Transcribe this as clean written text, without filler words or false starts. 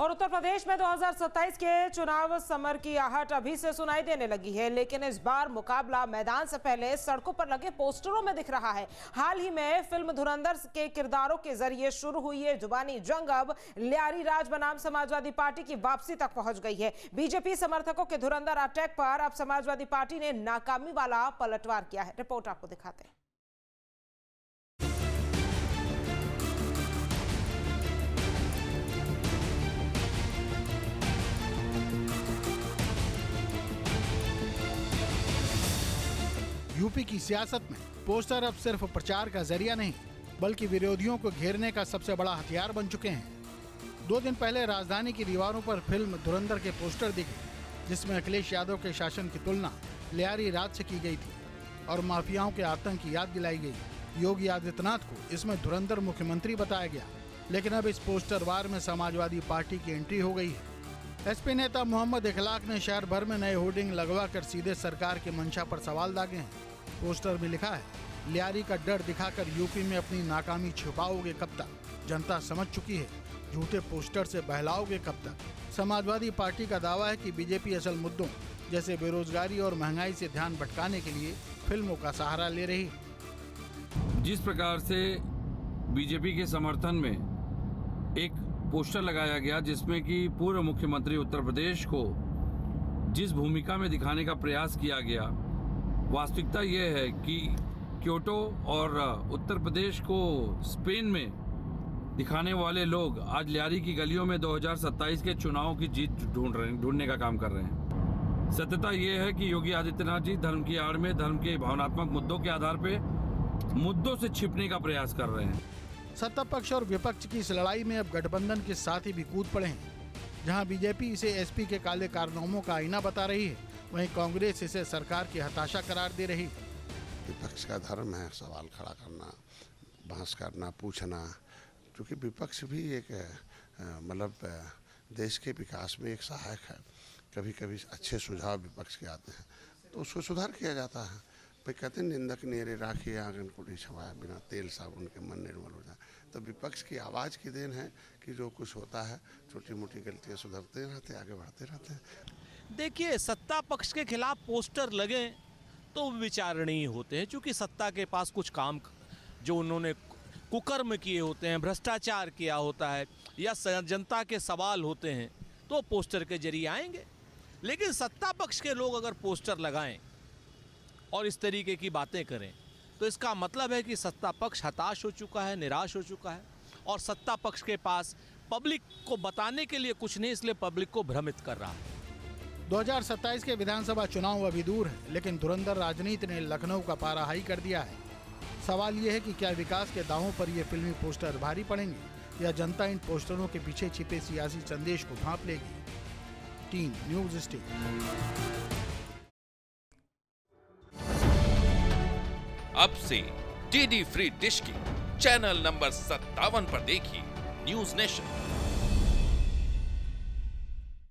और उत्तर प्रदेश में 2027 के चुनाव समर की आहट अभी से सुनाई देने लगी है, लेकिन इस बार मुकाबला मैदान से पहले सड़कों पर लगे पोस्टरों में दिख रहा है। हाल ही में फिल्म धुरंधर के किरदारों के जरिए शुरू हुई है जुबानी जंग अब लियारी राज बनाम समाजवादी पार्टी की वापसी तक पहुंच गई है। बीजेपी समर्थकों के धुरंधर अटैक पर अब समाजवादी पार्टी ने नाकामी वाला पलटवार किया है। रिपोर्ट आपको दिखाते हैं। यूपी की सियासत में पोस्टर अब सिर्फ प्रचार का जरिया नहीं, बल्कि विरोधियों को घेरने का सबसे बड़ा हथियार बन चुके हैं। 2 दिन पहले राजधानी की दीवारों पर फिल्म धुरंधर के पोस्टर दिखे, जिसमें अखिलेश यादव के शासन की तुलना लियारी राज से की गई थी और माफियाओं के आतंक की याद दिलाई गई। योगी आदित्यनाथ को इसमें धुरंधर मुख्यमंत्री बताया गया, लेकिन अब इस पोस्टर वार में समाजवादी पार्टी की एंट्री हो गई है। एसपी नेता मोहम्मद इखलाक ने शहर भर में नए होर्डिंग लगवाकर सीधे सरकार की मंशा पर सवाल दागे हैं। पोस्टर में लिखा है, लियारी का डर दिखाकर यूपी में अपनी नाकामी छिपाओगे कब तक? जनता समझ चुकी है, झूठे पोस्टर से बहलाओगे कब तक? समाजवादी पार्टी का दावा है कि बीजेपी असल मुद्दों जैसे बेरोजगारी और महंगाई से ध्यान भटकाने के लिए फिल्मों का सहारा ले रही है। जिस प्रकार से बीजेपी के समर्थन में एक पोस्टर लगाया गया जिसमें कि पूर्व मुख्यमंत्री उत्तर प्रदेश को जिस भूमिका में दिखाने का प्रयास किया गया, वास्तविकता यह है कि क्योटो और उत्तर प्रदेश को स्पेन में दिखाने वाले लोग आज लियारी की गलियों में 2027 के चुनाव की जीत ढूंढने का काम कर रहे हैं। सत्यता यह है कि योगी आदित्यनाथ जी धर्म की आड़ में धर्म के भावनात्मक मुद्दों के आधार पर मुद्दों से छिपने का प्रयास कर रहे हैं। सत्ता पक्ष और विपक्ष की इस लड़ाई में अब गठबंधन के साथी भी कूद पड़े हैं। जहां बीजेपी इसे एसपी के काले कारनामों का आईना बता रही है, वहीं कांग्रेस इसे सरकार की हताशा करार दे रही। विपक्ष का धर्म है सवाल खड़ा करना, बहस करना, पूछना, क्योंकि विपक्ष भी एक मतलब देश के विकास में एक सहायक है। कभी कभी अच्छे सुझाव विपक्ष के आते हैं तो उसको सुधार किया जाता है। भाई कहते हैं निंदक नेरे राखिए आंगन को नहीं छवाया, बिना तेल साबुन के मन निर्मल हो जाए। तो विपक्ष की आवाज़ की देन है कि जो कुछ होता है छोटी मोटी गलतियाँ सुधरते रहते, आगे बढ़ते रहते हैं। देखिए, सत्ता पक्ष के खिलाफ पोस्टर लगे तो विचारणीय होते हैं, क्योंकि सत्ता के पास कुछ काम जो उन्होंने कुकर्म किए होते हैं, भ्रष्टाचार किया होता है या जनता के सवाल होते हैं तो पोस्टर के जरिए आएंगे। लेकिन सत्ता पक्ष के लोग अगर पोस्टर लगाएं और इस तरीके की बातें करें तो इसका मतलब है कि सत्ता पक्ष हताश हो चुका है, निराश हो चुका है और सत्ता पक्ष के पास पब्लिक को बताने के लिए कुछ नहीं, इसलिए पब्लिक को भ्रमित कर रहा है। 2027 के विधानसभा चुनाव अभी दूर है, लेकिन धुरंधर राजनीति ने लखनऊ का पारा हाई कर दिया है। सवाल ये है कि क्या विकास के दावों पर ये फिल्मी पोस्टर भारी पड़ेंगे या जनता इन पोस्टरों के पीछे छिपे सियासी संदेश को भांप लेगी। Team news state. अब से डीडी फ्री डिश की चैनल नंबर 57 पर देखिए न्यूज़ नेशन।